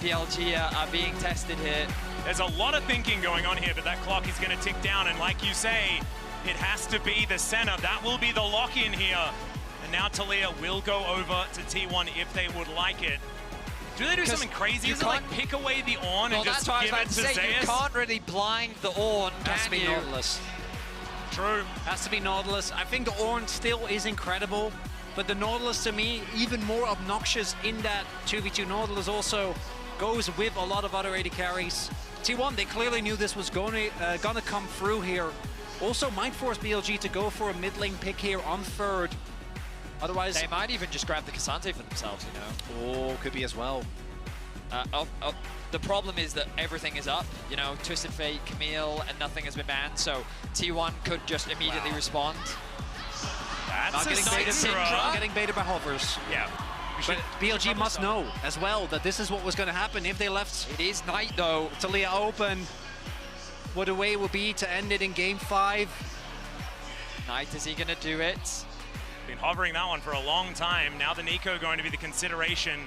BLG are being tested here. There's a lot of thinking going on here, but that clock is going to tick down, and like you say, it has to be the center. That will be the lock-in here. And now Talia will go over to T1 if they would like it. Do they do something crazy? Is it like pick away the Ornn and just give it to Zeus? You can't really blind the Ornn, Has to be Nautilus. True. Has to be Nautilus. I think the Ornn still is incredible, but the Nautilus to me, even more obnoxious in that 2v2. Nautilus also goes with a lot of other AD carries. T1, they clearly knew this was gonna come through here. Also might force BLG to go for a mid lane pick here on third. Otherwise, they might even just grab the Cassante for themselves, you know. Oh, could be as well. The problem is that everything is up, you know, Twisted Fate, Camille, and nothing has been banned, so T1 could just immediately respond. That's not getting baited by hovers. Yeah. But BLG must know as well that this is what was going to happen if they left. It is Knight though. Talia open. What a way it would be to end it in game 5. Knight, is he going to do it? Been hovering that one for a long time. Now the Nico going to be the consideration.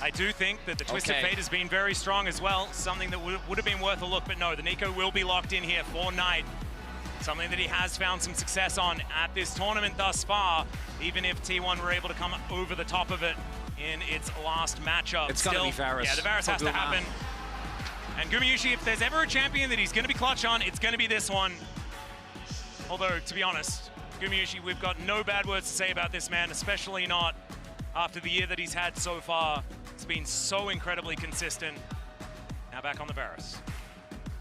I do think that the Twisted Fate has been very strong as well. Something that would have been worth a look, but no, the Nico will be locked in here for Knight. Something that he has found some success on at this tournament thus far, even if T1 were able to come over the top of it in its last matchup. It's gonna be Varus. Yeah, the Varus has to happen. And Gumayusi, if there's ever a champion that he's gonna be clutch on, it's gonna be this one. Although, to be honest, Gumayusi, we've got no bad words to say about this man, especially not after the year that he's had so far. It's been so incredibly consistent. Now back on the Varus.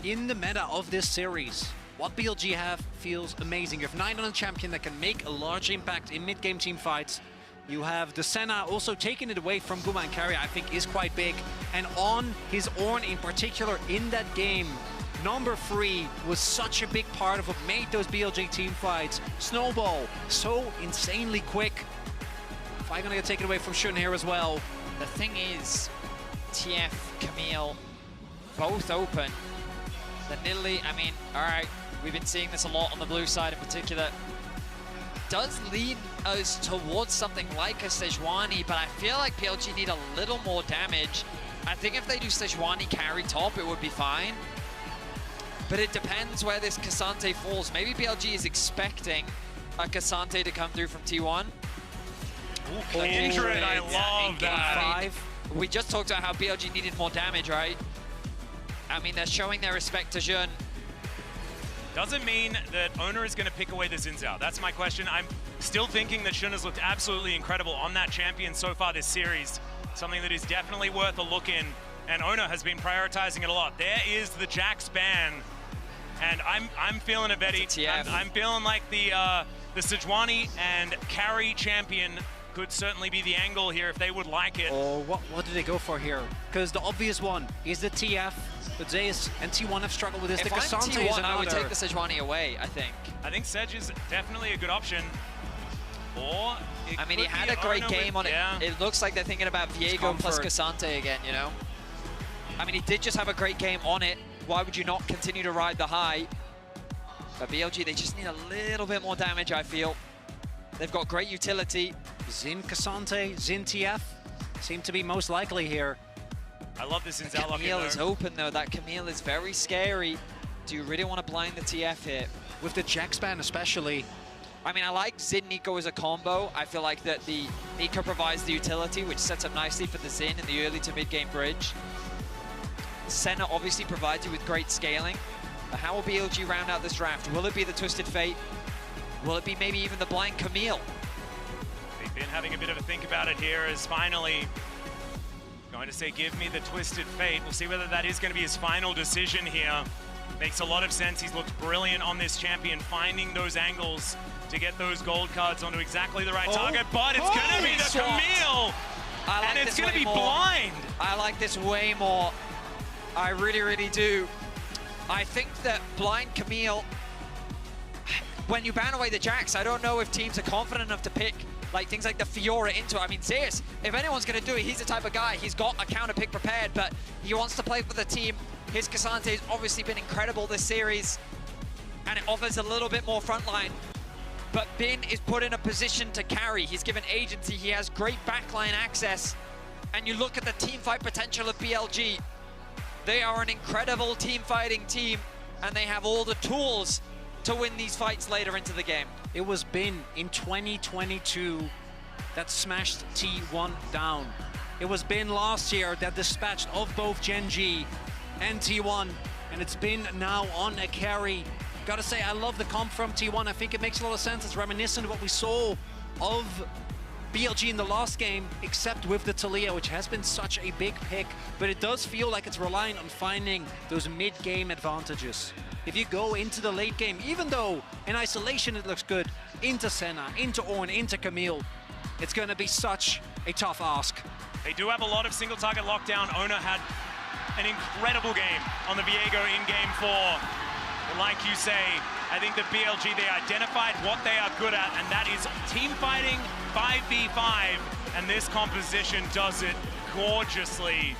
In the meta of this series, what BLG have feels amazing. You have 9 on a champion that can make a large impact in mid-game team fights. You have the Senna also taking it away from Guma and Carry, I think is quite big. And on his Ornn in particular in that game, number 3 was such a big part of what made those BLG team fights snowball so insanely quick. Probably gonna get taken away from Shun here as well. The thing is, TF, Camille, both open. The Nidalee, I mean, all right, we've been seeing this a lot on the blue side in particular. Does lead us towards something like a Sejuani, but I feel like PLG need a little more damage. I think if they do Sejuani carry top, it would be fine. But it depends where this Cassante falls. Maybe BLG is expecting a Cassante to come through from T1. Ooh, Kindred, I love that. We just talked about how BLG needed more damage, right? I mean, they're showing their respect to Jun. Doesn't mean that Owner is going to pick away the Xin Zhao. That's my question. I'm still thinking that Shun has looked absolutely incredible on that champion so far this series. Something that is definitely worth a look in. And Owner has been prioritizing it a lot. There is the Jax ban. And I'm feeling it, Betty. I'm feeling like the Sejuani and carry champion could certainly be the angle here if they would like it. Oh, what do they go for here? Because the obvious one is the TF, but Zeus and T1 have struggled with this. If the I'm Cassante T1, is another. I would take the Sejuani away, I think. I think Sej is definitely a good option. Or I mean, he had a great game on it. Yeah. It looks like they're thinking about Viego plus Cassante again, you know? I mean, he did just have a great game on it. Why would you not continue to ride the high? But BLG, they just need a little bit more damage, I feel. They've got great utility. Xin Cassante, Xin TF seem to be most likely here. I love this in Zalok. Camille is open though. That Camille is very scary. Do you really want to blind the TF here? With the Jax ban especially. I mean, I like Xin Nico as a combo. I feel like that the Nico provides the utility, which sets up nicely for the Xin in the early to mid-game bridge. Senna obviously provides you with great scaling. But how will BLG round out this draft? Will it be the Twisted Fate? Will it be maybe even the blind Camille? They've been having a bit of a think about it here as finally going to say, give me the Twisted Fate. We'll see whether that is going to be his final decision here. Makes a lot of sense. He's looked brilliant on this champion, finding those angles to get those gold cards onto exactly the right target, but it's going to be the Camille, and it's going to be blind. I like this way more. I really, really do. I think that blind Camille, when you ban away the Jax, I don't know if teams are confident enough to pick like things like the Fiora into it. I mean, Zeus, if anyone's going to do it, he's the type of guy. He's got a counter pick prepared, but he wants to play for the team. His Cassante has obviously been incredible this series, and it offers a little bit more frontline. But Bin is put in a position to carry. He's given agency. He has great backline access. and you look at the team fight potential of BLG, they are an incredible team fighting team, and they have all the tools to win these fights later into the game. It was Bin in 2022 that smashed T1 down. It was Bin last year that dispatched of both Gen G and T1, and it's Bin now on a carry. Gotta say, I love the comp from T1. I think it makes a lot of sense. It's reminiscent of what we saw of BLG in the last game, except with the Talia, which has been such a big pick, but it does feel like it's relying on finding those mid-game advantages. If you go into the late game, even though in isolation it looks good, into Senna, into Ornn, into Camille, it's gonna be such a tough ask. They do have a lot of single target lockdown. Owner had an incredible game on the Viego in game 4. But like you say, I think that BLG, they identified what they are good at, and that is team fighting 5v5, and this composition does it gorgeously.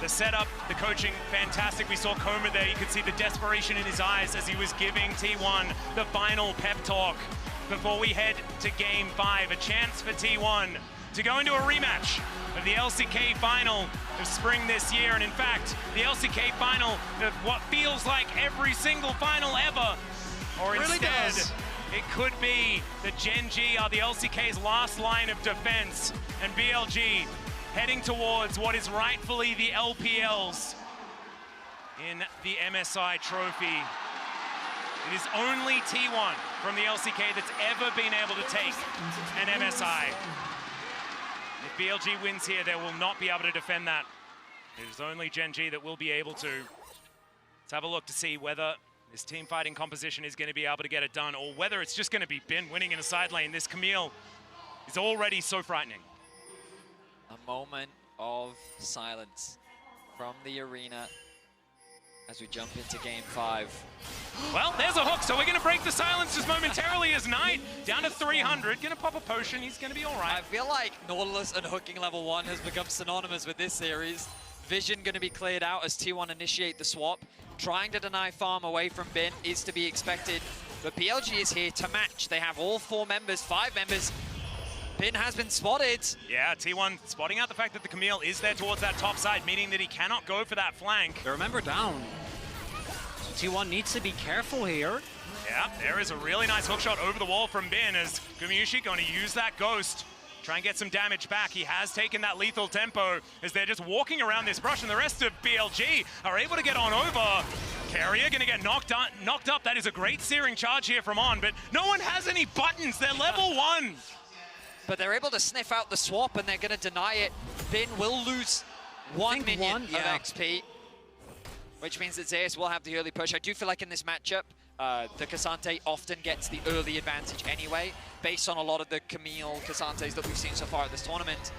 The setup, the coaching, fantastic. We saw Koma there. You could see the desperation in his eyes as he was giving T1 the final pep talk before we head to game 5. A chance for T1 to go into a rematch of the LCK final of spring this year, and in fact, the LCK final of what feels like every single final ever, or Really instead, does. it could be that Gen G are the LCK's last line of defense, and BLG heading towards what is rightfully the LPLs in the MSI trophy. It is only T1 from the LCK that's ever been able to take an MSI. If BLG wins here, they will not be able to defend that. It is only Gen G that will be able to. Let's have a look to see whether this team fighting composition is going to be able to get it done, or whether it's just going to be Bin winning in a side lane. This Camille is already so frightening. A moment of silence from the arena as we jump into game 5. Well, there's a hook, so we're going to break the silence just momentarily as Knight down to 300. Going to pop a potion. He's going to be all right. I feel like Nautilus and hooking level 1 has become synonymous with this series. Vision going to be cleared out as T1 initiate the swap. Trying to deny farm away from Bin is to be expected, but BLG is here to match. They have all 4 members, 5 members. Bin has been spotted. Yeah, T1 spotting out the fact that the Camille is there towards that top side, meaning that he cannot go for that flank. They remember down. So T1 needs to be careful here. Yeah, there is a really nice hook shot over the wall from Bin as Gumayushi going to use that ghost. Try and get some damage back. He has taken that lethal tempo as they're just walking around this brush, and the rest of BLG are able to get on over. Carrier going to get knocked up. That is a great searing charge here from On, but no one has any buttons. They're level 1. But they're able to sniff out the swap, and they're going to deny it. Bin will lose one minion of XP, which means that Zeus will have the early push. I do feel like in this matchup, the Cassante often gets the early advantage anyway, based on a lot of the Camille Cassantes that we've seen so far at this tournament.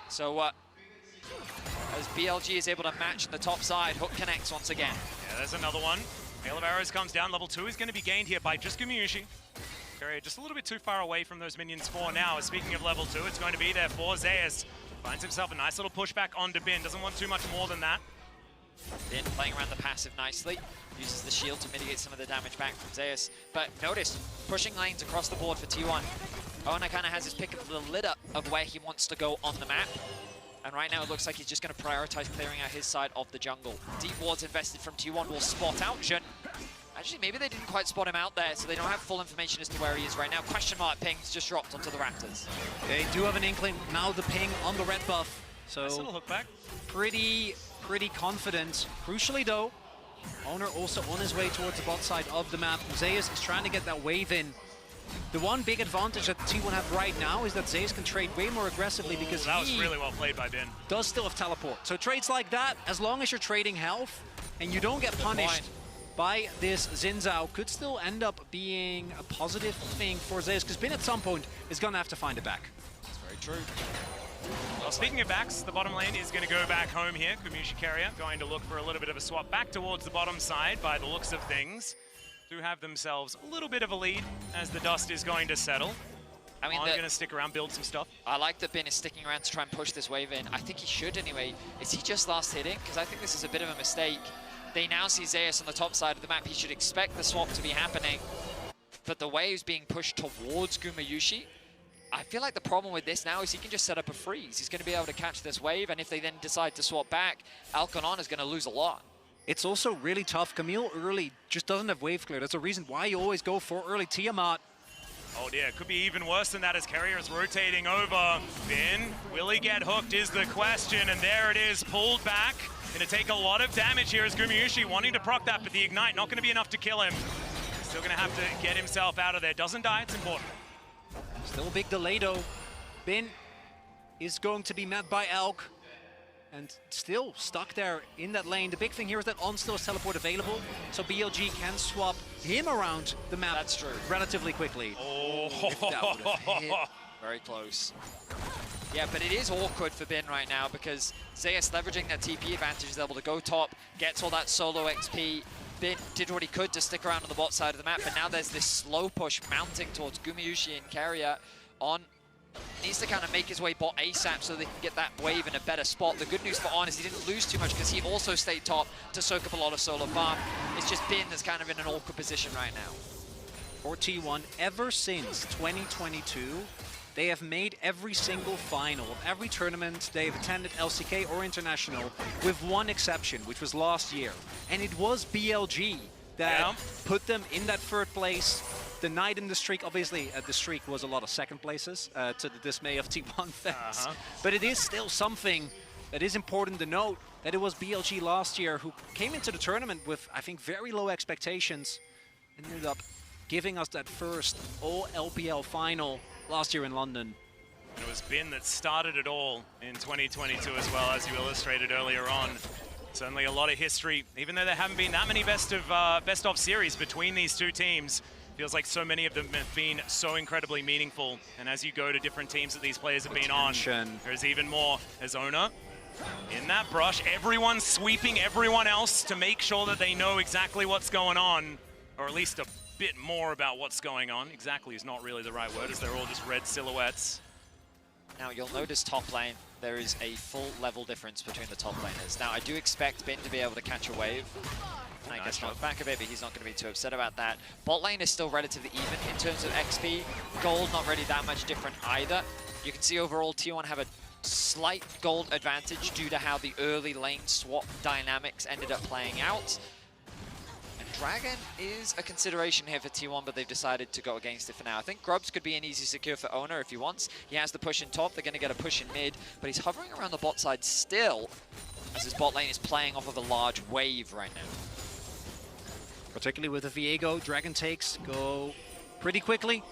So as BLG is able to match the top side, Hook connects once again. Yeah, there's another one. Hail of Arrows comes down. Level 2 is going to be gained here by just Gumayushi. Carrier just a little bit too far away from those minions for now. Speaking of level 2, it's going to be there for Zeus. Finds himself a nice little pushback onto Bin. Doesn't want too much more than that. Bin playing around the passive nicely. Uses the shield to mitigate some of the damage back from Zeus. But notice, pushing lanes across the board for T1. Ona kind of has his pick of the litter of where he wants to go on the map. And right now it looks like he's just going to prioritize clearing out his side of the jungle. Deep wards invested from T1 will spot out Jun. Actually, maybe they didn't quite spot him out there, so they don't have full information as to where he is right now. Question mark ping's just dropped onto the Raptors. They do have an inkling. Now the ping on the red buff. So Nice little hook back. pretty confident. Crucially though, Owner also on his way towards the bot side of the map. Zeus is trying to get that wave in. The one big advantage that T1 have right now is that Zeus can trade way more aggressively because That was really well played by Bin. does still have teleport. So trades like that, as long as you're trading health and you don't get punished by this Xin Zhao, could still end up being a positive thing for Zeus, because Bin at some point is going to have to find it back. That's very true. Well, speaking of backs, the bottom lane is going to go back home here. Gumayushi Carrier going to look for a little bit of a swap back towards the bottom side by the looks of things. Do have themselves a little bit of a lead as the dust is going to settle. I mean, I'm going to stick around, build some stuff. I like that Bin is sticking around to try and push this wave in. I think he should anyway. Is he just last hitting? Because I think this is a bit of a mistake. They now see Zeus on the top side of the map. He should expect the swap to be happening. But the wave's being pushed towards Gumayushi. I feel like the problem with this now is he can just set up a freeze. He's going to be able to catch this wave, and if they then decide to swap back, Alkanon is going to lose a lot. It's also really tough. Camille early just doesn't have wave clear. That's the reason why you always go for early Tiamat. Oh dear, could be even worse than that as Carrier is rotating over. Finn, will he get hooked is the question, and there it is, pulled back. Gonna take a lot of damage here as Gumayusi wanting to proc that, but the Ignite not gonna be enough to kill him. Still gonna have to get himself out of there. Doesn't die, it's important. Still a big delay though. Bin is going to be met by Elk. And still stuck there in that lane. The big thing here is that On still has teleport available, so BLG can swap him around the map. That's true. Relatively quickly. Oh, if that would have hit. Very close. Yeah, but it is awkward for Bin right now because Zeus leveraging that TP advantage is able to go top, gets all that solo XP. Bin did what he could to stick around on the bot side of the map, but now there's this slow push mounting towards Gumayusi and Carrier. On needs to kind of make his way bot ASAP so they can get that wave in a better spot. The good news for On is he didn't lose too much because he also stayed top to soak up a lot of solo farm. It's just Bin that's kind of in an awkward position right now. For T1, ever since 2022, they have made every single final of every tournament they've attended, LCK or international, with one exception, which was last year. And it was BLG that put them in that third place. The night in the streak, obviously the streak was a lot of second places to the dismay of T1 fans. But it is still something that is important to note, that it was BLG last year who came into the tournament with, I think, very low expectations and ended up giving us that first all LPL final last year in London. It was Bin that started it all in 2022 as well, as you illustrated earlier on. Certainly a lot of history, even though there haven't been that many best of series between these two teams. Feels like so many of them have been so incredibly meaningful. And as you go to different teams that these players have been on, there's even more. As Owner in that brush, everyone sweeping everyone else to make sure that they know exactly what's going on, or at least a bit more about what's going on. Exactly is not really the right word, as they're all just red silhouettes. Now you'll notice top lane, there is a full level difference between the top laners. Now I do expect Bin to be able to catch a wave. I guess knocked back a bit, but he's not going to be too upset about that. Bot lane is still relatively even in terms of XP. Gold not really that much different either. You can see overall T1 have a slight gold advantage due to how the early lane swap dynamics ended up playing out. And Dragon is a consideration here for T1, but they've decided to go against it for now. I think Grubs could be an easy secure for Owner if he wants. He has the push in top, they're going to get a push in mid, but he's hovering around the bot side still, as his bot lane is playing off of a large wave right now. Particularly with the Viego, Dragon takes go pretty quickly.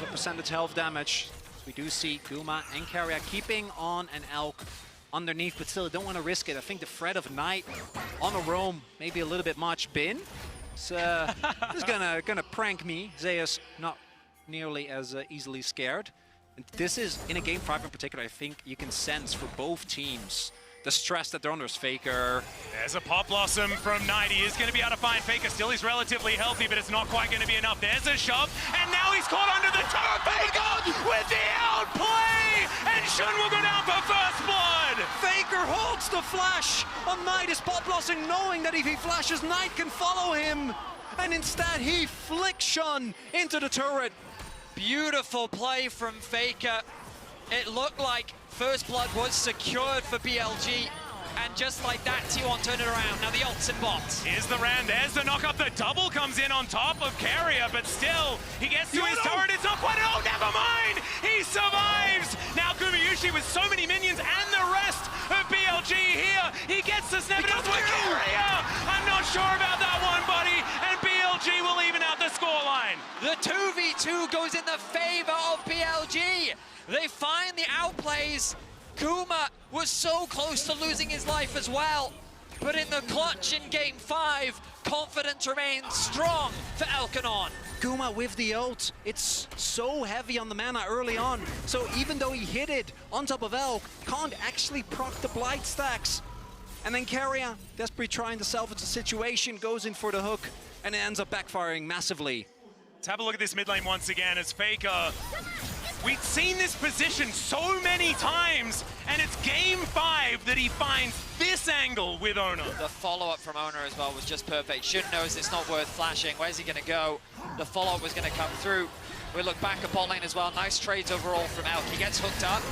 100% health damage. We do see Guma and Carrier keeping On and Elk underneath, but still don't want to risk it. I think the threat of Knight on a roam maybe a little bit much. Bin is gonna prank me. Zeus not nearly as easily scared. And this is, in a game 5 in particular, I think you can sense for both teams the stress that they're under is Faker. There's a Pop Blossom from Knight. He is going to be able to find Faker. Still, he's relatively healthy, but it's not quite going to be enough. There's a shove, and now he's caught under the turret. Faker with the outplay, and Shun will go down for first blood. Faker holds the flash on Knight. Is Pop Blossom knowing that if he flashes, Knight can follow him, and instead he flicks Shun into the turret. Beautiful play from Faker. It looked like first blood was secured for BLG, and just like that, T1 turned it around. Now the ult's in bot. Here's the round, there's the knock up. The double comes in on top of Carrier, but still, he gets to his turret. It's not quite, oh, never mind! He survives! Now Gumayusi with so many minions and the rest of BLG here. He gets the snap, with Carrier! I'm not sure about that one, buddy, and BLG will even out the scoreline. The 2v2 goes in the favor of BLG. They find the outplays. Kuma was so close to losing his life as well. But in the clutch in game 5, confidence remains strong for Alkanon. Kuma with the ult. It's so heavy on the mana early on. So even though he hit it on top of Elk, can't actually proc the Blight stacks. And then Carrier, desperately trying to salvage the situation, goes in for the hook, and it ends up backfiring massively. Let's have a look at this mid lane once again as Faker. We've seen this position so many times, and it's game 5 that he finds this angle with Owner. The follow-up from Owner as well was just perfect. Shun knows it's not worth flashing. Where's he going to go? The follow-up was going to come through. We look back at bot lane as well. Nice trades overall from Elk. He gets hooked up.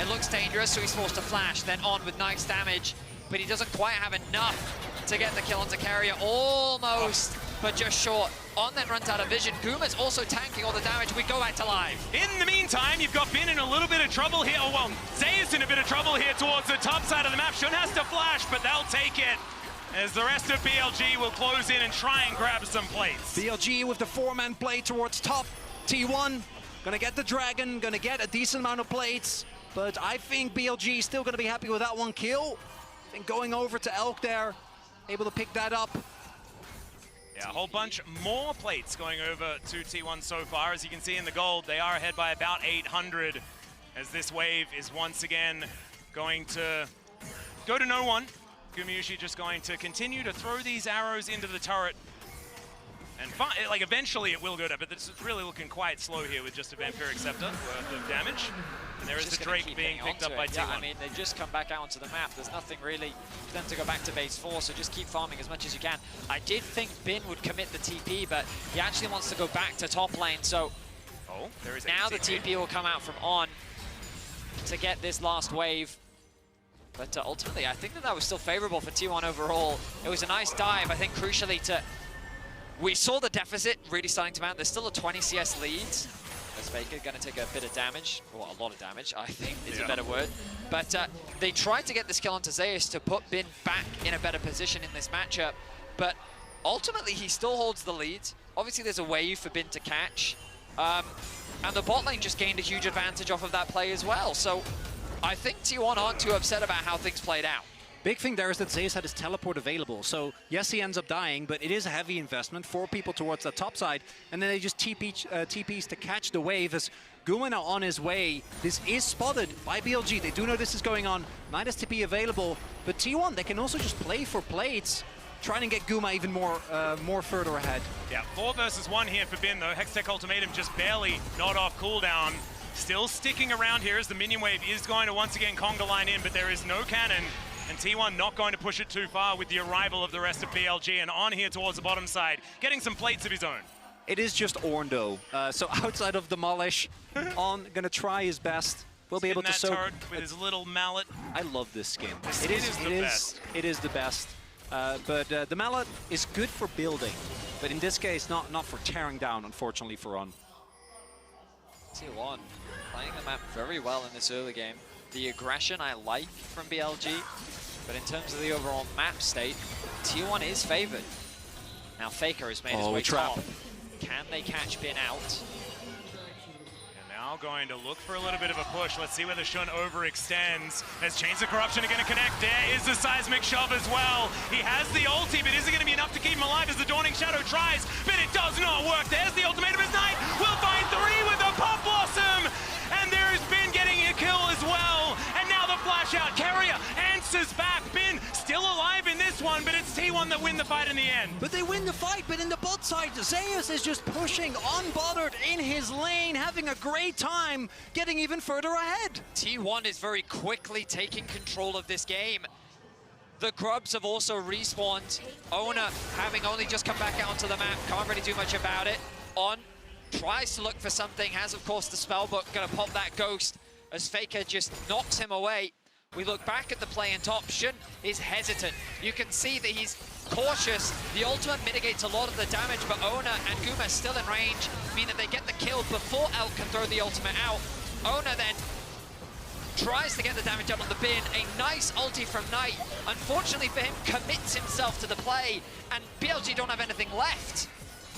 It looks dangerous, so he's forced to flash. Then on with nice damage, but he doesn't quite have enough to get the kill onto Carrier. Almost, but just short. On then runs out of vision. Guma's also tanking all the damage. We go back to live. In the meantime, you've got Bin in a little bit of trouble here. Oh, well, Zayas in a bit of trouble here towards the top side of the map. Shun has to flash, but they'll take it, as the rest of BLG will close in and try and grab some plates. BLG with the 4-man play towards top. T1 gonna get the dragon, gonna get a decent amount of plates, but I think BLG is still gonna be happy with that one kill. I think going over to Elk there, able to pick that up. Yeah, a whole bunch more plates going over to T1 so far. As you can see in the gold, they are ahead by about 800, as this wave is once again going to go to no one. Gumayusi just going to continue to throw these arrows into the turret. And like eventually it will go down, but it's really looking quite slow here with just a Vampiric Scepter worth of damage. And there is the Drake being picked up by T1. Yeah, I mean, they just come back out onto the map. There's nothing really for them to go back to base 4, so just keep farming as much as you can. I did think Bin would commit the TP, but he actually wants to go back to top lane, so there is now the TP will come out from on to get this last wave. But ultimately, I think that was still favorable for T1 overall. It was a nice dive, I think, crucially to... We saw the deficit really starting to mount. There's still a 20 CS lead. As Faker going to take a bit of damage, or a lot of damage, I think is a better word. But they tried to get this kill onto Zayas to put Bin back in a better position in this matchup. But ultimately, he still holds the lead. Obviously, there's a wave for Bin to catch. And the bot lane just gained a huge advantage off of that play as well. So I think T1 aren't too upset about how things played out. Big thing there is that Zayas had his teleport available, so yes, he ends up dying, but it is a heavy investment. 4 people towards the top side, and then they just TPs to catch the wave as Guma now on his way. This is spotted by BLG. They do know this is going on. Nidus TP available, but T1, they can also just play for plates, trying to get Guma even more further ahead. Yeah, 4 versus 1 here for Bin, though. Hextech Ultimatum just barely not off cooldown. Still sticking around here as the minion wave is going to once again conga line in, but there is no cannon. And T1 not going to push it too far with the arrival of the rest of BLG, and on here towards the bottom side, getting some plates of his own. It is just Ornn though, so outside of Demolish, On gonna try his best. We'll be able to soak turret with his little mallet. I love this skin. It is the best. It is the best. But the mallet is good for building, but in this case, not for tearing down, unfortunately for On. T1 playing the map very well in this early game. The aggression I like from BLG, but in terms of the overall map state, T1 is favored. Now Faker has made his way top. Can they catch Bin out? And now going to look for a little bit of a push. Let's see whether Shun overextends. As Chains of Corruption are going to connect. There is the Seismic Shove as well. He has the ulti, but is it going to be enough to keep him alive as the Dawning Shadow tries? But it does not work. There's the ultimatum as Knight will find 3 with a Pop Blossom. And there has Bin getting a kill as well. And now the flash out. Carrier answers back. Bin still alive in this one, but it's T1 that win the fight in the end. But they win the fight, but in the bot side, Zayas is just pushing unbothered in his lane, having a great time, getting even further ahead. T1 is very quickly taking control of this game. The Grubs have also respawned. Owner, having only just come back out onto the map, can't really do much about it. On tries to look for something, has of course the spellbook, gonna pop that ghost as Faker just knocks him away. We look back at the play in top. Shun is hesitant. You can see that he's cautious. The ultimate mitigates a lot of the damage, but Ona and Guma still in range, meaning they get the kill before Elk can throw the ultimate out. Ona then tries to get the damage out on the Bin. A nice ulti from Knight. Unfortunately for him, commits himself to the play, and BLG don't have anything left.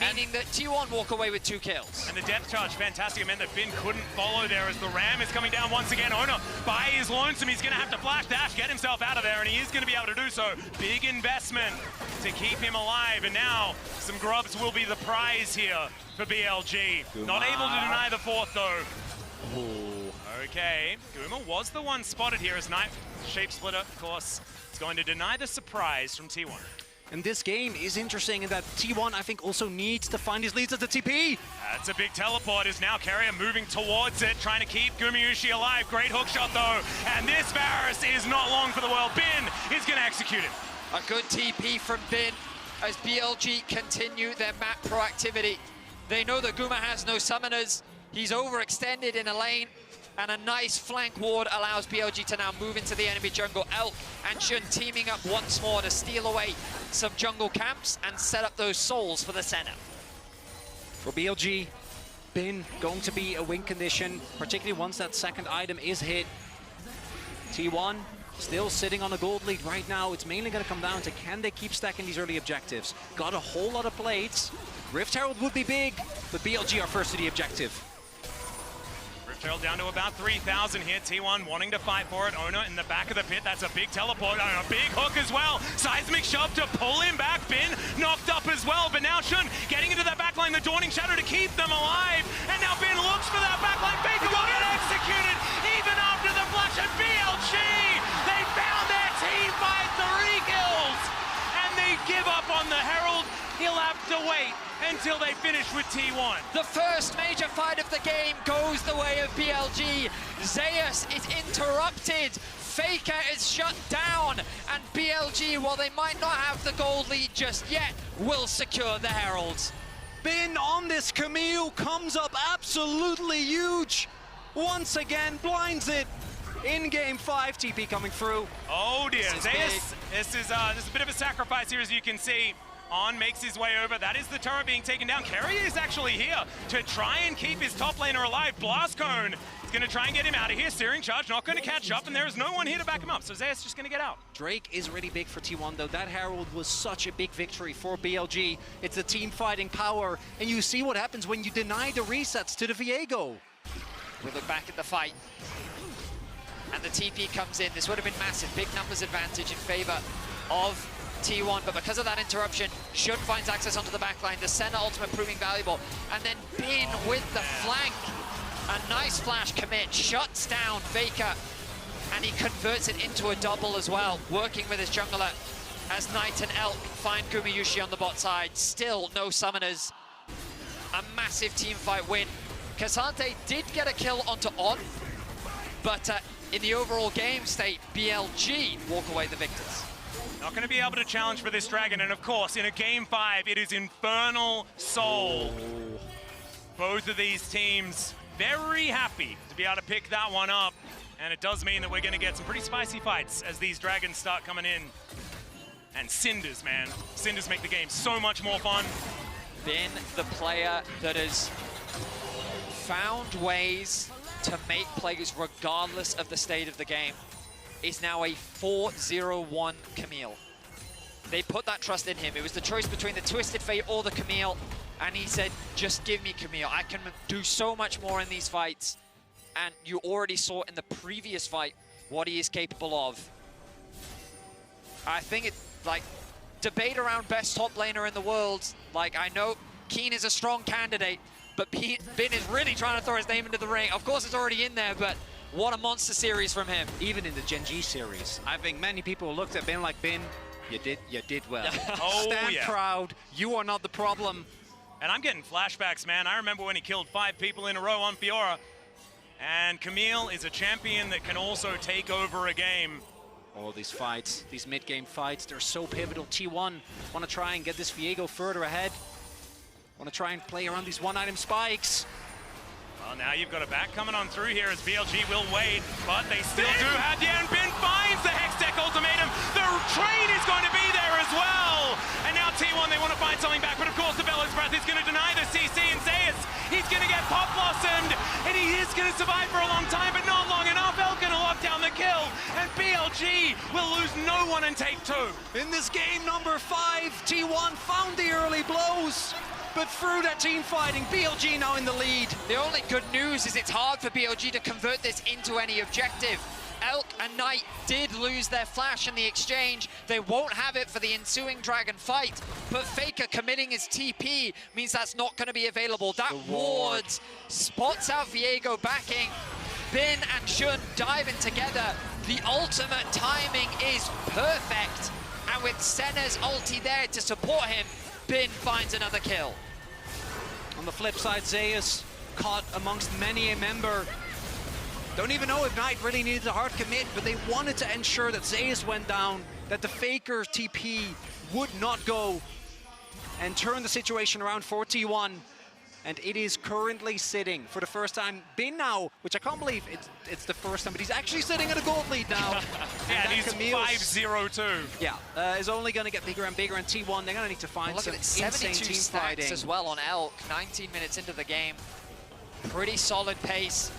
Meaning that T1 walk away with 2 kills. And the depth charge, fantastic. It meant that Bin couldn't follow there as the Ram is coming down once again. Ona, by his lonesome, he's going to have to flash dash, get himself out of there, and he is going to be able to do so. Big investment to keep him alive, and now some Grubs will be the prize here for BLG. Not able to deny the 4th, though. Ooh. Okay, Guma was the one spotted here as Knight, Shape Splitter, of course, is going to deny the surprise from T1. And this game is interesting in that T1, I think, also needs to find his leads at the TP. That's a big teleport. Is now Carrier moving towards it, trying to keep Gumayusi alive. Great hook shot, though. And this Varus is not long for the world. Bin is going to execute it. A good TP from Bin as BLG continue their map proactivity. They know that Guma has no summoners. He's overextended in a lane, and a nice flank ward allows BLG to now move into the enemy jungle. Elk and Shun teaming up once more to steal away some jungle camps and set up those souls for the center. For BLG, Bin going to be a win condition, particularly once that second item is hit. T1 still sitting on a gold lead right now. It's mainly going to come down to can they keep stacking these early objectives. Got a whole lot of plates. Rift Herald would be big, but BLG are first to the objective. Rift Herald down to about 3,000 here. T1 wanting to fight for it. Ona in the back of the pit. That's a big teleport and a big hook as well. Seismic shove to pull him back. Bin knocked up as well, but now Shun getting into that backline, the Dawning Shadow to keep them alive. And now Bin looks for that backline. Faker will get executed even after the flash at BLG. They found their team by 3 kills. And they give up on the Herald. He'll have to wait until they finish with T1. The first major fight of the game goes the way of BLG. Zeus is interrupted. Faker is shut down. And BLG, while they might not have the gold lead just yet, will secure the Heralds. Bin on this Camille comes up absolutely huge. Once again, blinds it. In game 5, TP coming through. Oh dear, Zeus, this is a bit of a sacrifice here, as you can see. On makes his way over. That is the turret being taken down. Carrier is actually here to try and keep his top laner alive. Blast Cone is going to try and get him out of here. Searing Charge not going to catch up, and there is no one here to back him up. So Zeus just going to get out. Drake is really big for T1, though. That Herald was such a big victory for BLG. It's a team fighting power, and you see what happens when you deny the resets to the Viego. We look back at the fight, and the TP comes in. This would have been massive. Big numbers advantage in favor of T1, but because of that interruption, Shun finds access onto the backline. The Senna ultimate proving valuable. And then Bin with the flank. A nice flash commit, shuts down Faker, and he converts it into a double as well, working with his jungler as Knight and Elk find Gumayushi on the bot side. Still no summoners. A massive team fight win. K'Sante did get a kill onto On, but in the overall game state, BLG walk away the victors. Not going to be able to challenge for this dragon, and of course, in a game 5, it is Infernal Soul. Oh. Both of these teams very happy to be able to pick that one up, and it does mean that we're going to get some pretty spicy fights as these dragons start coming in. And Cinders, man. Cinders make the game so much more fun. Bin, the player that has found ways to make plays regardless of the state of the game, is now a 4-0-1 Camille. They put that trust in him. It was the choice between the Twisted Fate or the Camille, and he said, just give me Camille. I can do so much more in these fights. And you already saw in the previous fight what he is capable of. I think it's like debate around best top laner in the world. Like, I know Keen is a strong candidate, but Bin is really trying to throw his name into the ring. Of course, it's already in there, but what a monster series from him. Even in the Gen G series, I think many people looked at Bin like, Bin, you did well. Stand proud. You are not the problem. And I'm getting flashbacks, man. I remember when he killed 5 people in a row on Fiora. And Camille is a champion that can also take over a game. All these fights, these mid-game fights, they're so pivotal. T1 want to try and get this Viego further ahead. Want to try and play around these one-item spikes. Well, now you've got a back coming on through here as BLG will wait, but they still do have the end. Bin finds the Hextech ultimatum. The train is going to be there as well. And now T1, they want to find something back, but of course the Bellows Breath is going to deny the CC, and Zeus, he's going to get pop blossomed, and he is going to survive for a long time, but not long enough. Elk going to lock down the kill, and BLG will lose no one and take 2. In this game number 5, T1 found the early blows. But through that team fighting, BLG now in the lead. The only good news is it's hard for BLG to convert this into any objective. Elk and Knight did lose their flash in the exchange. They won't have it for the ensuing dragon fight, but Faker committing his TP means that's not going to be available. That ward spots out Viego backing. Bin and Shun diving together. The ultimate timing is perfect. And with Senna's ulti there to support him, Bin finds another kill. On the flip side, Zeus caught amongst many a member. Don't even know if Knight really needed a hard commit, but they wanted to ensure that Zeus went down, that the Faker TP would not go, and turn the situation around for T1. and it is currently sitting for the first time. Bin now, which I can't believe it's the first time, but he's actually sitting at a gold lead now. And he's 5-0-2. Yeah, is only going to get bigger and bigger, and T1, they're going to need to find some insane 72 team stacks fighting. as well on Elk, 19 minutes into the game. Pretty solid pace.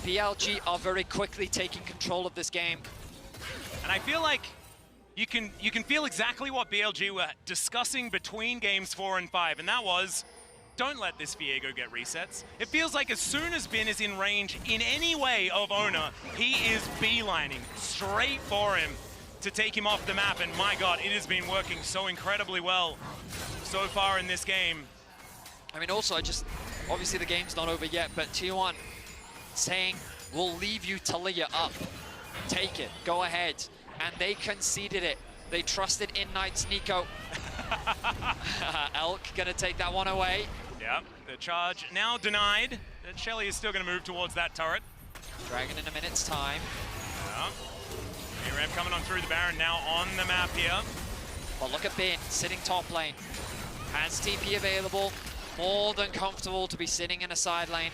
BLG are very quickly taking control of this game. And I feel like you can feel exactly what BLG were discussing between games 4 and 5, and that was, don't let this Viego get resets. It feels like as soon as Bin is in range in any way of Owner, he is beelining straight for him to take him off the map, and my God, it has been working so incredibly well so far in this game. I mean, also, obviously the game's not over yet, but T1 saying, we'll leave you Talia up. Take it, go ahead. And they conceded it. They trusted in Knight's Nico. Elk gonna take that one away. Yep, the charge now denied. Shelly is still gonna move towards that turret. Dragon in a minute's time. Yeah. A-Ramp coming on through the Baron now on the map here. But look at Bin, sitting top lane. Has TP available. More than comfortable to be sitting in a side lane.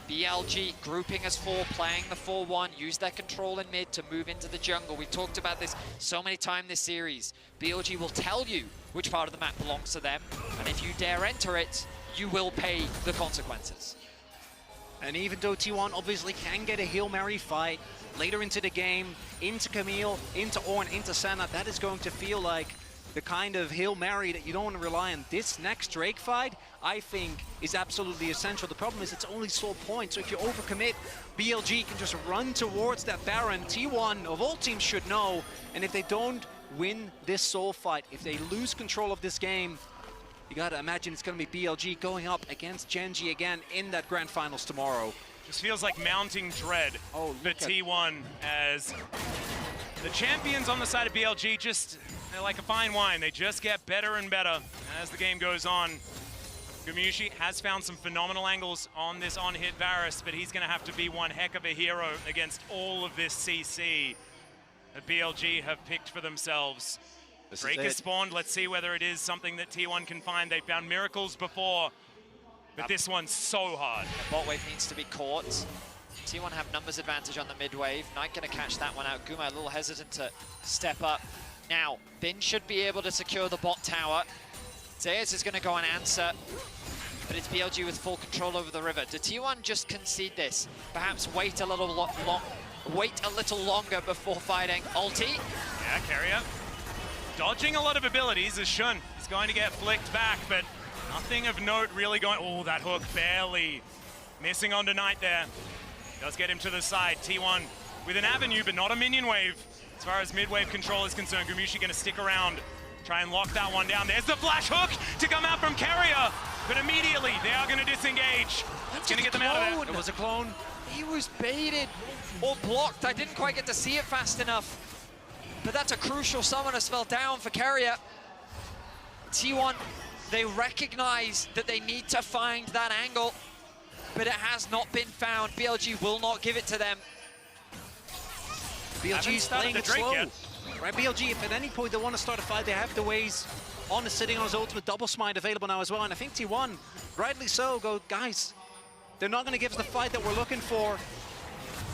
BLG grouping as 4, playing the 4-1, use their control in mid to move into the jungle. We've talked about this so many times this series. BLG will tell you which part of the map belongs to them, and if you dare enter it, you will pay the consequences. And even though T1 obviously can get a Hail Mary fight later into the game, into Camille, into Ornn, into Senna, that is going to feel like the kind of Hail Mary that you don't want to rely on. This next Drake fight, I think, is absolutely essential. The problem is it's only sole points, so if you overcommit, BLG can just run towards that Baron. T1, of all teams, should know, and if they don't win this soul fight, if they lose control of this game, you gotta imagine it's gonna be BLG going up against Genji again in that grand finals tomorrow. Just feels like mounting dread for T1 as the champions on the side of BLG just, they're like a fine wine. They just get better and better as the game goes on. Gumushi has found some phenomenal angles on this on-hit Varus, but he's going to have to be one heck of a hero against all of this CC that BLG have picked for themselves. Drake is spawned. Let's see whether it is something that T1 can find. They found miracles before, but this one's so hard. The bot wave needs to be caught. T1 have numbers advantage on the mid wave. Knight going to catch that one out. Guma a little hesitant to step up. Now, Bin should be able to secure the bot tower. Zeus is going to go and answer, but it's BLG with full control over the river. Did T1 just concede this? Perhaps wait a little longer before fighting. Ulti. Yeah, carrier. Dodging a lot of abilities as Shun is going to get flicked back, but nothing of note really going. Oh, that hook barely missing onto Knight there. Does get him to the side. T1 with an avenue, but not a minion wave. As far as mid-wave control is concerned, Gumushi going to stick around, try and lock that one down. There's the flash hook to come out from Carrier, but immediately they are going to disengage. That's going to get them out of there. It was a clone. He was baited or blocked. I didn't quite get to see it fast enough, but that's a crucial summoner spell down for Carrier. T1, they recognize that they need to find that angle, but it has not been found. BLG will not give it to them. BLG's playing it slow. Right, BLG, if at any point they want to start a fight, they have the ways. On is sitting on his ultimate double smite available now as well, and I think T1, rightly so, go, guys, they're not going to give us the fight that we're looking for.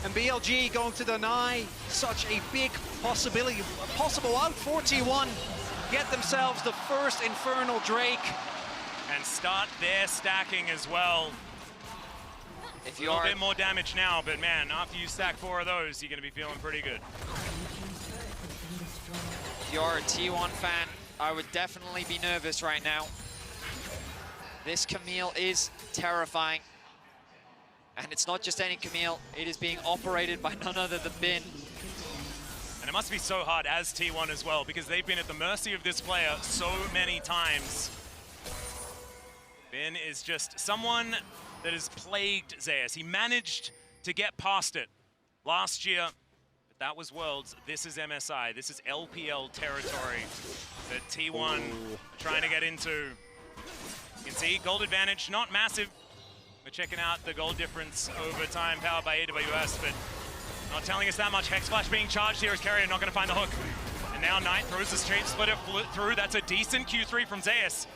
And BLG going to deny such a big possibility, a possible out for T1. Get themselves the first Infernal Drake. And start their stacking as well. If a little bit more damage now, but man, after you stack 4 of those, you're going to be feeling pretty good. If you're a T1 fan, I would definitely be nervous right now. This Camille is terrifying. And it's not just any Camille, it is being operated by none other than Bin. And it must be so hard as T1 as well, because they've been at the mercy of this player so many times. Bin is just someone that has plagued Zeus. He managed to get past it last year, but that was Worlds. This is MSI. This is LPL territory that T1 trying to get into. You can see gold advantage, not massive. We're checking out the gold difference over time, powered by AWS, but not telling us that much. Hex Flash being charged here as Carrier not going to find the hook. And now Knight throws the Shape Splitter through. That's a decent Q3 from Zeus.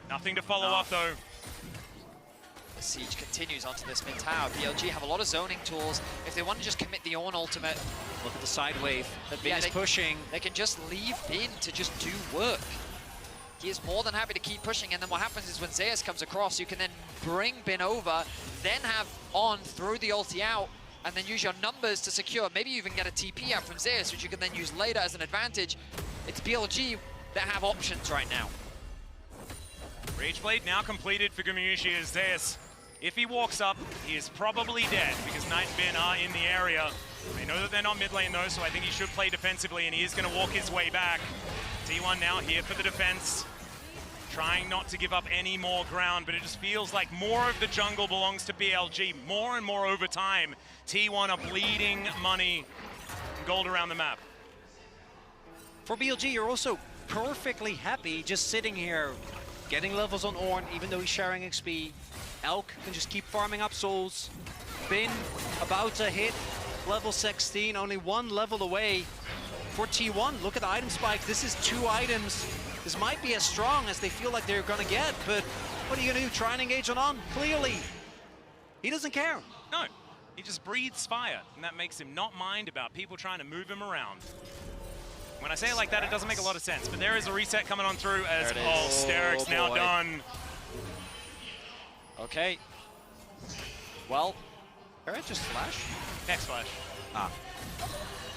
Nothing to follow up though. siege continues onto this mid tower. BLG have a lot of zoning tools. If they want to just commit the Ornn ultimate, Look at the side wave that Bin is they, pushing. They can just leave Bin to just do work. He is more than happy to keep pushing, and then what happens is when Zeus comes across, you can then bring Bin over, then have On throw the ulti out, and then use your numbers to secure. Maybe you even get a TP out from Zeus, which you can then use later as an advantage. It's BLG that have options right now. Rageblade now completed for Gumayusi as Zeus. If he walks up, he is probably dead because Knight and Bin are in the area. They know that they're not mid lane though, so I think he should play defensively, and he is going to walk his way back. T1 now here for the defense, trying not to give up any more ground, but it just feels like more of the jungle belongs to BLG. More and more over time, T1 are bleeding money and gold around the map. For BLG, you're also perfectly happy just sitting here, getting levels on Ornn, even though he's sharing XP. Elk can just keep farming up souls. Bin about to hit level 16, only one level away. For T1, look at the item spike. This is 2 items. This might be as strong as they feel like they're gonna get, but what are you gonna do? Try and engage on? Clearly, he doesn't care. No, he just breathes fire, and that makes him not mind about people trying to move him around. When I say it like that, it doesn't make a lot of sense, but there is a reset coming on through as, Steric's now done. Okay. Well, Barrett just flashed? Next flash. Ah.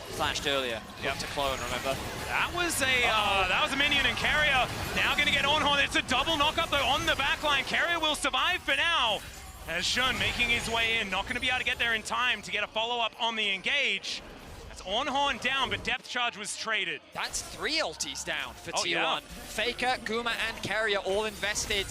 Flashed earlier. Yep. To clone, remember? That was a minion, and Carrier now going to get on. It's a double knockup though on the backline. Carrier will survive for now. As Shun making his way in, not going to be able to get there in time to get a follow-up on the engage. That's Ornn down, but depth charge was traded. That's 3 ultis down for T1. Yeah. Faker, Guma, and Carrier all invested.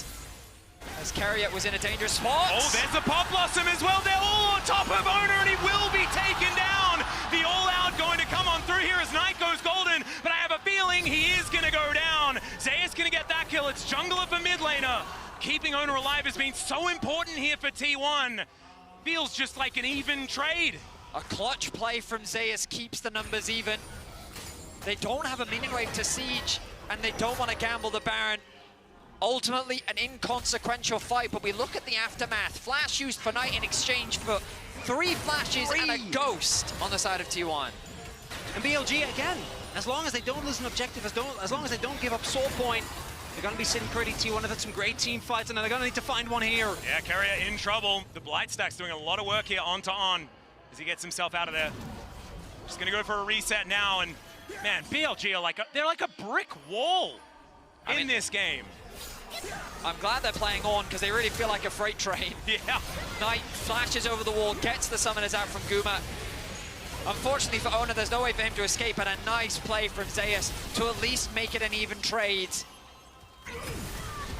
As Carrier was in a dangerous spot. Oh, there's a Pop Blossom as well. They're all on top of Owner, and he will be taken down. The all-out going to come on through here as Knight goes golden, but I have a feeling he is going to go down. Zeus going to get that kill. It's Jungler for mid laner. Keeping Owner alive has been so important here for T1. Feels just like an even trade. A clutch play from Zeus keeps the numbers even. They don't have a minion wave to siege, and they don't want to gamble the Baron. Ultimately, an inconsequential fight, but we look at the aftermath. Flash used for Knight in exchange for 3 flashes and a ghost on the side of T1. And BLG, again, as long as they don't lose an objective, as long as they don't give up soul point, they're going to be sitting pretty. T1 have had some great team fights, and they're going to need to find one here. Yeah, Carrier in trouble. The Blight Stack's doing a lot of work here on as he gets himself out of there. Just going to go for a reset now, and man, BLG are they're like a brick wall in this game. I'm glad they're playing on because they really feel like a freight train. Yeah. Knight flashes over the wall, gets the summoners out from Guma. Unfortunately for Owner, there's no way for him to escape, and a nice play from Zeus to at least make it an even trade.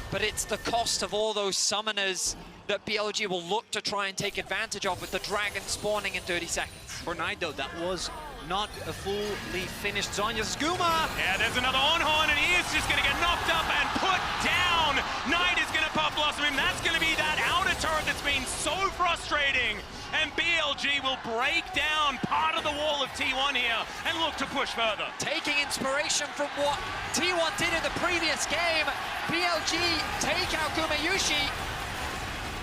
But it's the cost of all those summoners that BLG will look to try and take advantage of with the dragon spawning in 30 seconds. For Knight, though, that was not a fully finished Zonya's Guma. Yeah, there's another Ornn, and he is just going to get knocked up and put down. Knight is going to Pop Blossom him. That's going to be that outer turret that's been so frustrating. And BLG will break down part of the wall of T1 here and look to push further. Taking inspiration from what T1 did in the previous game, BLG take out Gumayusi.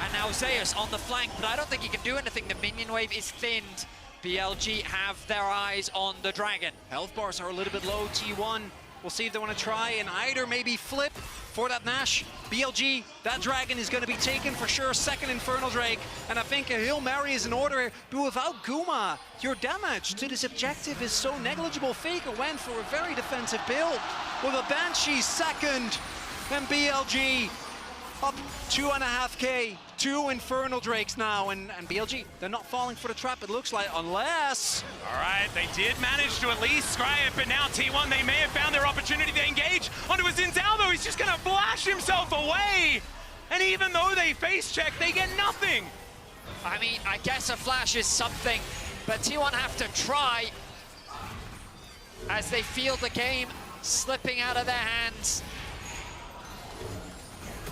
And now Zeus on the flank, but I don't think he can do anything. The minion wave is thinned. BLG have their eyes on the dragon. Health bars are a little bit low. T1, we'll see if they want to try and either maybe flip for that Nash. BLG, that dragon is going to be taken for sure. Second Infernal Drake, and I think a Hail Mary is in order. But without Guma, your damage to this objective is so negligible. Faker went for a very defensive build with a Banshee second, and BLG up 2.5K, 2 Infernal Drakes now, and BLG, they're not falling for the trap, it looks like, unless... All right, they did manage to at least scry it, but now T1, they may have found their opportunity to engage onto a Xin Zhao, though. He's just going to flash himself away, and even though they face check, they get nothing. I mean, I guess a flash is something, but T1 have to try as they feel the game slipping out of their hands.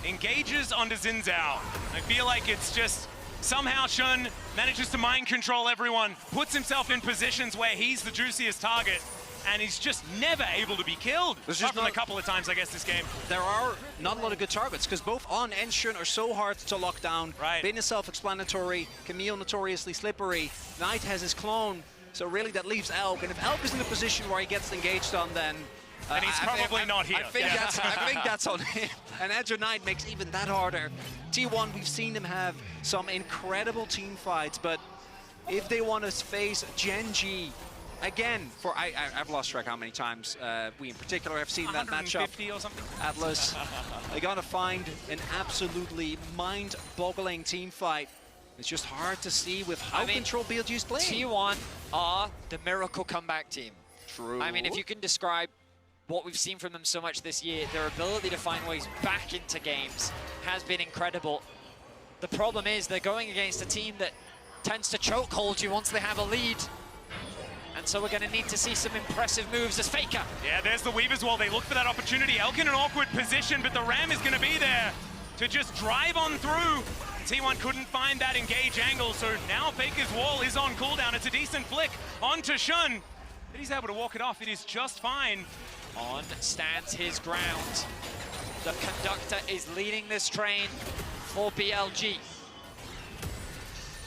Engages onto Xin Zhao. I feel like it's just somehow Shun manages to mind control everyone, puts himself in positions where he's the juiciest target. and he's just never able to be killed. Apart from a couple of times, I guess, this game. There are not a lot of good targets, because both On and Shun are so hard to lock down. Right. Bin is self-explanatory, Camille notoriously slippery, Knight has his clone, so really that leaves Elk, and if Elk is in a position where he gets engaged on, then... and he's probably not here. I think that's on him. And Edge Knight makes even that harder. T1, we've seen them have some incredible team fights, but if they want to face Gen G, again, I've lost track how many times we in particular have seen that matchup. 150 or something? Atlas, they're going to find an absolutely mind-boggling team fight. It's just hard to see with how controlled BLG is playing. T1 are the miracle comeback team. True. I mean, if you can describe what we've seen from them so much this year, their ability to find ways back into games has been incredible. The problem is they're going against a team that tends to chokehold you once they have a lead. And so we're going to need to see some impressive moves as Faker. Yeah, there's the Weaver's Wall. They look for that opportunity. Elk in an awkward position, but the Ram is going to be there to just drive on through. T1 couldn't find that engage angle, so now Faker's Wall is on cooldown. It's a decent flick onto Shun, but he's able to walk it off. It is just fine. On stands his ground. The conductor is leading this train for BLG.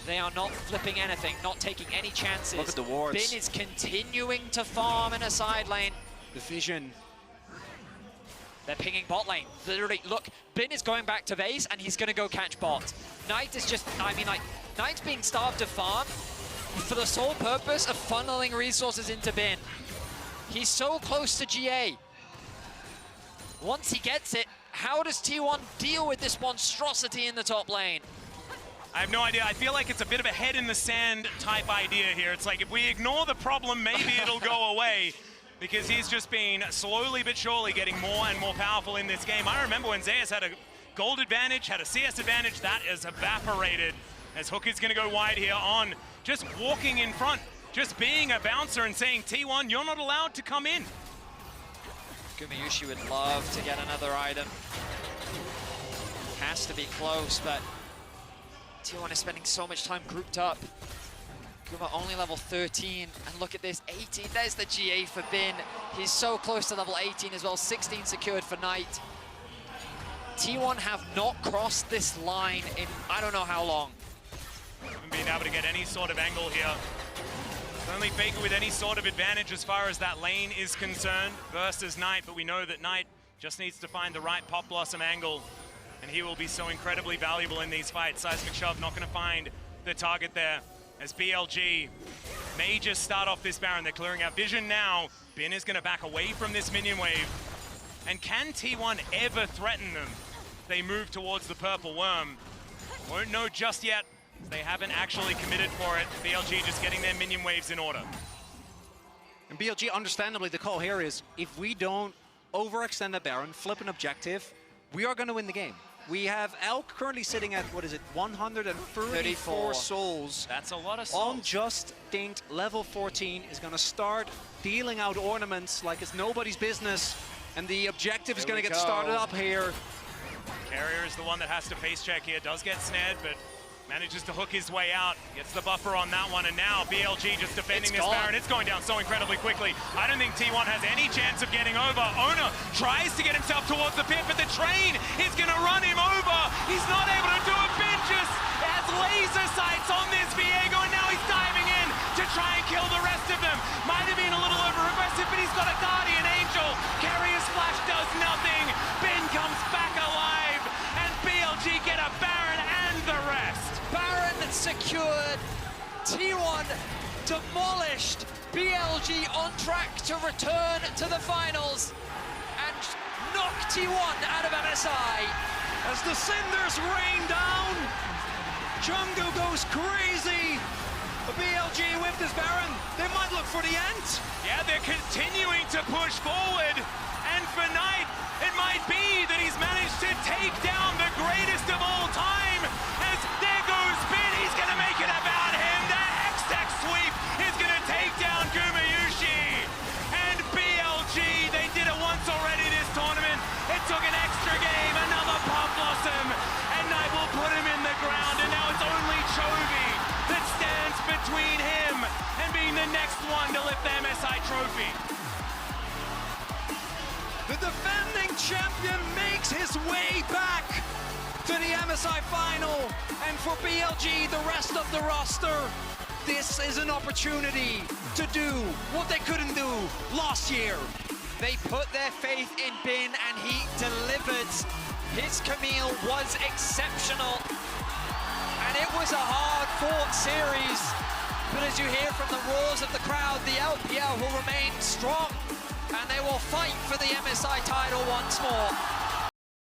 They are not flipping anything, not taking any chances. Look at the wards. Bin is continuing to farm in a side lane. The vision. They're pinging bot lane. Literally, look, Bin is going back to base and he's going to go catch bot. Knight is just, I mean, like, Knight's being starved of farm for the sole purpose of funneling resources into Bin. He's so close to GA. Once he gets it, how does T1 deal with this monstrosity in the top lane? I have no idea. I feel like it's a bit of a head in the sand type idea here. It's like if we ignore the problem, maybe it'll go away, because he's just been slowly but surely getting more and more powerful in this game. I remember when Zeus had a gold advantage, had a CS advantage, that is evaporated as Hook is going to go wide here on just walking in front, just being a bouncer and saying, T1, you're not allowed to come in. Gumayushi would love to get another item. Has to be close, but T1 is spending so much time grouped up. Guma only level 13, and look at this, 18. There's the GA for Bin. He's so close to level 18 as well, 16 secured for Knight. T1 have not crossed this line in I don't know how long. Haven't been able to get any sort of angle here. Only Faker with any sort of advantage as far as that lane is concerned versus Knight, but we know that Knight just needs to find the right Pop Blossom angle, and he will be so incredibly valuable in these fights. Seismic Shove not going to find the target there, as BLG may just start off this Baron. They're clearing out vision now. Bin is going to back away from this minion wave. And can T1 ever threaten them? They move towards the purple worm. Won't know just yet. They haven't actually committed for it. BLG just getting their minion waves in order. And BLG, understandably, the call here is if we don't overextend the Baron, flip an objective, we are going to win the game. We have Elk currently sitting at, what is it, 134 souls. That's a lot of souls. On just Dinked, level 14, is going to start dealing out ornaments like it's nobody's business. And the objective is going to get started up here. Carrier is the one that has to face check here. Does get snared, but manages to hook his way out. Gets the buffer on that one, and now BLG just defending this Baron. It's going down so incredibly quickly. I don't think T1 has any chance of getting over. Owner tries to get himself towards the pit, but the train is going to run him over. He's not able to do it. Ben just has laser sights on this Viego, and now he's diving in to try and kill the rest of them. Might have been a little over-aggressive, but he's got a Guardian Angel. Carrier's flash does nothing. Ben comes back alive, and BLG get a Baron and the rest. Baron secured, T1 demolished, BLG on track to return to the finals and knock T1 out of MSI. As the cinders rain down, Jungle goes crazy. BLG with this Baron, they might look for the end. Yeah, they're continuing to push forward, and for Knight, it might be that he's managed to take down the greatest of all time, as there goes Bin. He's going to make it about him. That X-Tech sweep is going to take down Gumayushi. And BLG, they did it once already this tournament. It took an extra game, another Pop Blossom, and Knight will put him in the ground, and now it's only Chovy that stands between him and being the next one to lift the MSI trophy. The defending champion makes his way back to the MSI final. And for BLG, the rest of the roster, this is an opportunity to do what they couldn't do last year. They put their faith in Bin and he delivered. His Camille was exceptional. And it was a hard-fought series. But as you hear from the roars of the crowd, the LPL will remain strong. And they will fight for the MSI title once more.